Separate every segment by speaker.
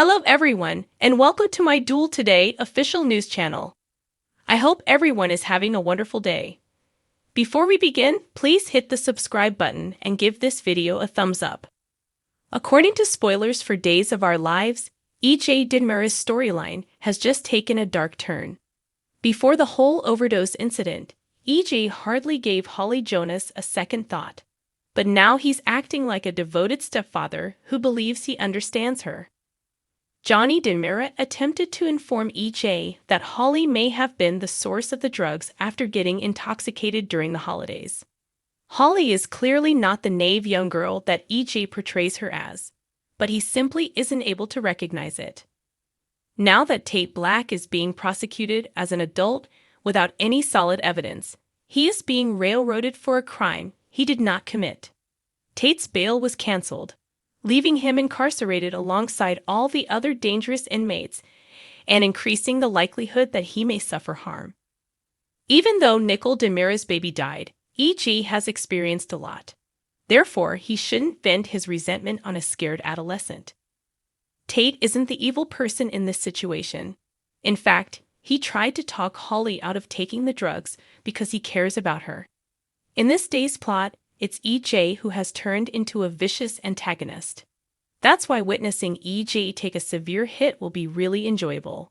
Speaker 1: Hello everyone, and welcome to my DOOL Today official news channel. I hope everyone is having a wonderful day. Before we begin, please hit the subscribe button and give this video a thumbs up. According to spoilers for Days of Our Lives, E.J. Dinmera's storyline has just taken a dark turn. Before the whole overdose incident, E.J. hardly gave Holly Jonas a second thought. But now he's acting like a devoted stepfather who believes he understands her. Johnny Dinmera attempted to inform E.J. that Holly may have been the source of the drugs after getting intoxicated during the holidays. Holly is clearly not the naive young girl that E.J. portrays her as, but he simply isn't able to recognize it. Now that Tate Black is being prosecuted as an adult without any solid evidence, he is being railroaded for a crime he did not commit. Tate's bail was canceled, leaving him incarcerated alongside all the other dangerous inmates and increasing the likelihood that he may suffer harm. Even though Nicole Dinmera's baby died, E.J. has experienced a lot. Therefore, he shouldn't vent his resentment on a scared adolescent. Tate isn't the evil person in this situation. In fact, he tried to talk Holly out of taking the drugs because he cares about her. In this day's plot, it's E.J. who has turned into a vicious antagonist. That's why witnessing E.J. take a severe hit will be really enjoyable.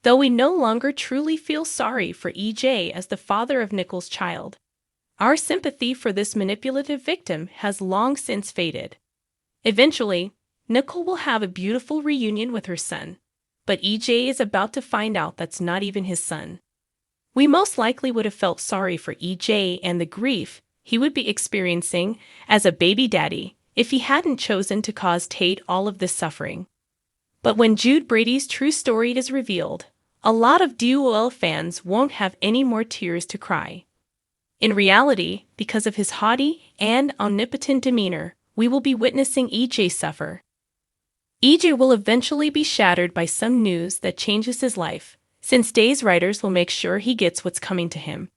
Speaker 1: Though we no longer truly feel sorry for E.J. as the father of Nicole's child, our sympathy for this manipulative victim has long since faded. Eventually, Nicole will have a beautiful reunion with her son, but E.J. is about to find out that's not even his son. We most likely would have felt sorry for E.J. and the grief he would be experiencing as a baby daddy if he hadn't chosen to cause Tate all of this suffering. But when Jude Brady's true story is revealed, a lot of DOOL fans won't have any more tears to cry. In reality, because of his haughty and omnipotent demeanor, we will be witnessing E.J. suffer. E.J. will eventually be shattered by some news that changes his life, since Day's writers will make sure he gets what's coming to him.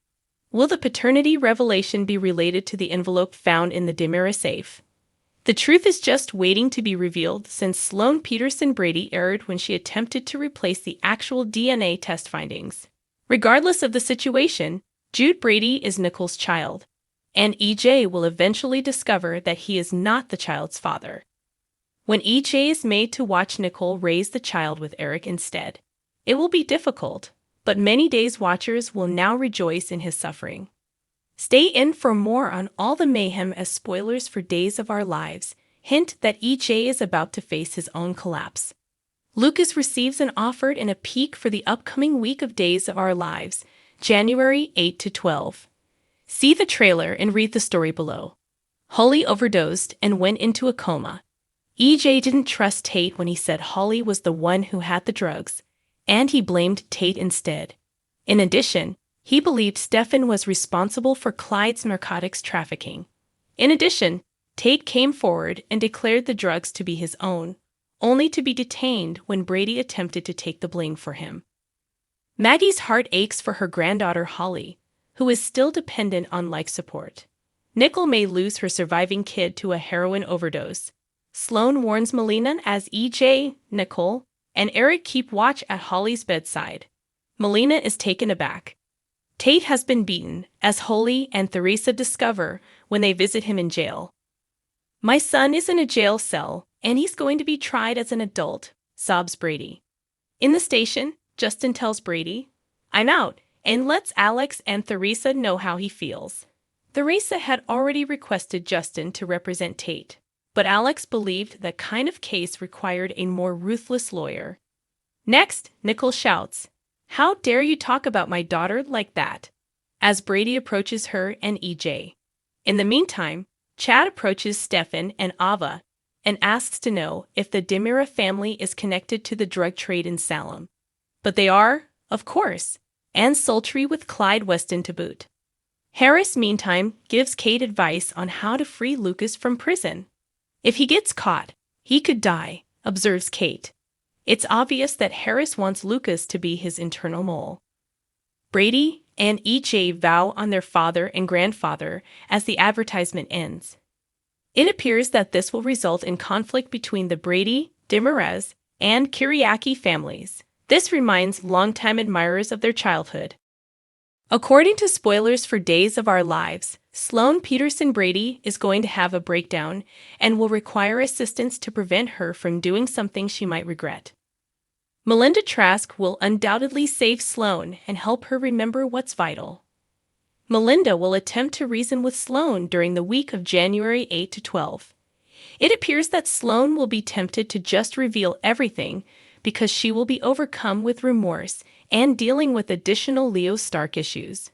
Speaker 1: Will the paternity revelation be related to the envelope found in the Dinmera safe? The truth is just waiting to be revealed since Sloane Peterson Brady erred when she attempted to replace the actual DNA test findings. Regardless of the situation, Jude Brady is Nicole's child, and E.J. will eventually discover that he is not the child's father. When E.J. is made to watch Nicole raise the child with Eric instead, it will be difficult, but many Days watchers will now rejoice in his suffering. Stay in for more on all the mayhem as spoilers for Days of Our Lives hint that E.J. is about to face his own collapse. Lucas receives an offer and a peek for the upcoming week of Days of Our Lives, January 8 to 12. See the trailer and read the story below. Holly overdosed and went into a coma. E.J. didn't trust Tate when he said Holly was the one who had the drugs, and he blamed Tate instead. In addition, he believed Stefan was responsible for Clyde's narcotics trafficking. In addition, Tate came forward and declared the drugs to be his own, only to be detained when Brady attempted to take the blame for him. Maggie's heart aches for her granddaughter Holly, who is still dependent on like support. Nicole may lose her surviving kid to a heroin overdose. Sloane warns Melina as E.J., Nicole, and Eric keep watch at Holly's bedside. Melina is taken aback. Tate has been beaten, as Holly and Theresa discover when they visit him in jail. "My son is in a jail cell, and he's going to be tried as an adult," sobs Brady. In the station, Justin tells Brady, "I'm out," and lets Alex and Theresa know how he feels. Theresa had already requested Justin to represent Tate, but Alex believed that kind of case required a more ruthless lawyer. Next, Nicole shouts, "How dare you talk about my daughter like that?" as Brady approaches her and E.J. In the meantime, Chad approaches Stefan and Ava and asks to know if the Dinmera family is connected to the drug trade in Salem. But they are, of course, and sultry with Clyde Weston to boot. Harris, meantime, gives Kate advice on how to free Lucas from prison. "If he gets caught, he could die," observes Kate. It's obvious that Harris wants Lucas to be his internal mole. Brady and E.J. vow on their father and grandfather as the advertisement ends. It appears that this will result in conflict between the Brady, Dinmeras, and Kiriaki families. This reminds longtime admirers of their childhood. According to spoilers for Days of Our Lives, Sloane Peterson Brady is going to have a breakdown and will require assistance to prevent her from doing something she might regret. Melinda Trask will undoubtedly save Sloane and help her remember what's vital. Melinda will attempt to reason with Sloane during the week of January 8 to 12. It appears that Sloane will be tempted to just reveal everything because she will be overcome with remorse and dealing with additional Leo Stark issues.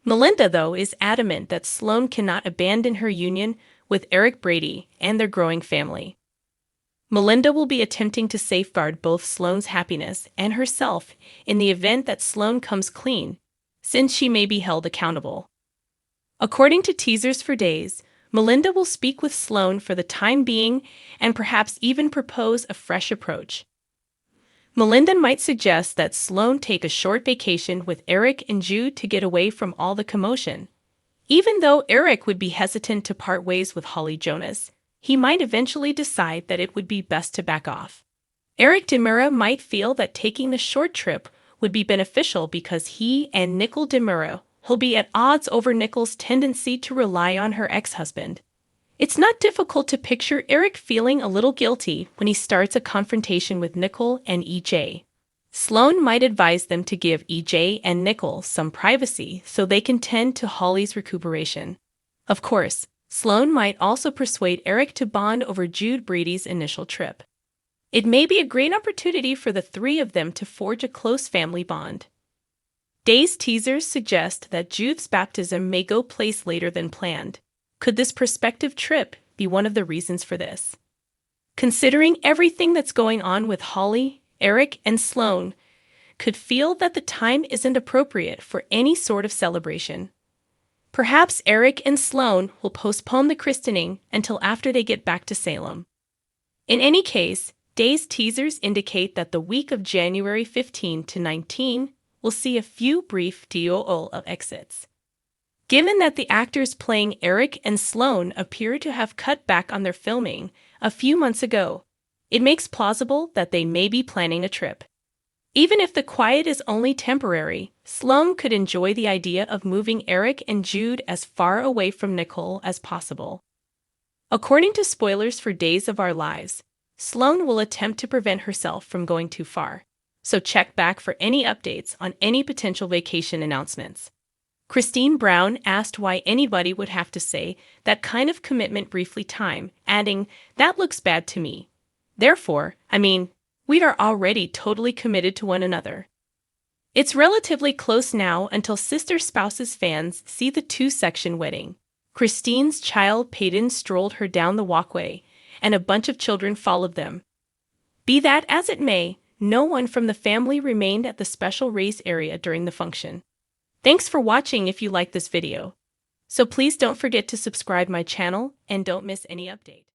Speaker 1: Melinda, though, is adamant that Sloane cannot abandon her union with Eric Brady and their growing family. Melinda will be attempting to safeguard both Sloane's happiness and herself in the event that Sloane comes clean, since she may be held accountable. According to teasers for Days, Melinda will speak with Sloane for the time being and perhaps even propose a fresh approach. Melinda might suggest that Sloane take a short vacation with Eric and Jude to get away from all the commotion. Even though Eric would be hesitant to part ways with Holly Jonas, he might eventually decide that it would be best to back off. Eric DeMura might feel that taking the short trip would be beneficial because he and Nicole DeMura will be at odds over Nicole's tendency to rely on her ex-husband. It's not difficult to picture Eric feeling a little guilty when he starts a confrontation with Nicole and EJ. Sloane might advise them to give EJ and Nicole some privacy so they can tend to Holly's recuperation. Of course, Sloane might also persuade Eric to bond over Jude Brady's initial trip. It may be a great opportunity for the three of them to forge a close family bond. Days teasers suggest that Jude's baptism may go place later than planned. Could this prospective trip be one of the reasons for this? Considering everything that's going on with Holly, Eric, and Sloane, could feel that the time isn't appropriate for any sort of celebration. Perhaps Eric and Sloane will postpone the christening until after they get back to Salem. In any case, Days teasers indicate that the week of January 15 to 19 will see a few brief DOOL exits. Given that the actors playing Eric and Sloane appear to have cut back on their filming a few months ago, it makes plausible that they may be planning a trip. Even if the quiet is only temporary, Sloane could enjoy the idea of moving Eric and Jude as far away from Nicole as possible. According to spoilers for Days of Our Lives, Sloane will attempt to prevent herself from going too far, so check back for any updates on any potential vacation announcements. Christine Brown asked why anybody would have to say that kind of commitment briefly time, adding, "That looks bad to me. Therefore, we are already totally committed to one another." It's relatively close now until Sister Spouses fans see the two-section wedding. Christine's child Peyton strolled her down the walkway, and a bunch of children followed them. Be that as it may, no one from the family remained at the special race area during the function. Thanks for watching if you like this video. So please don't forget to subscribe my channel and don't miss any update.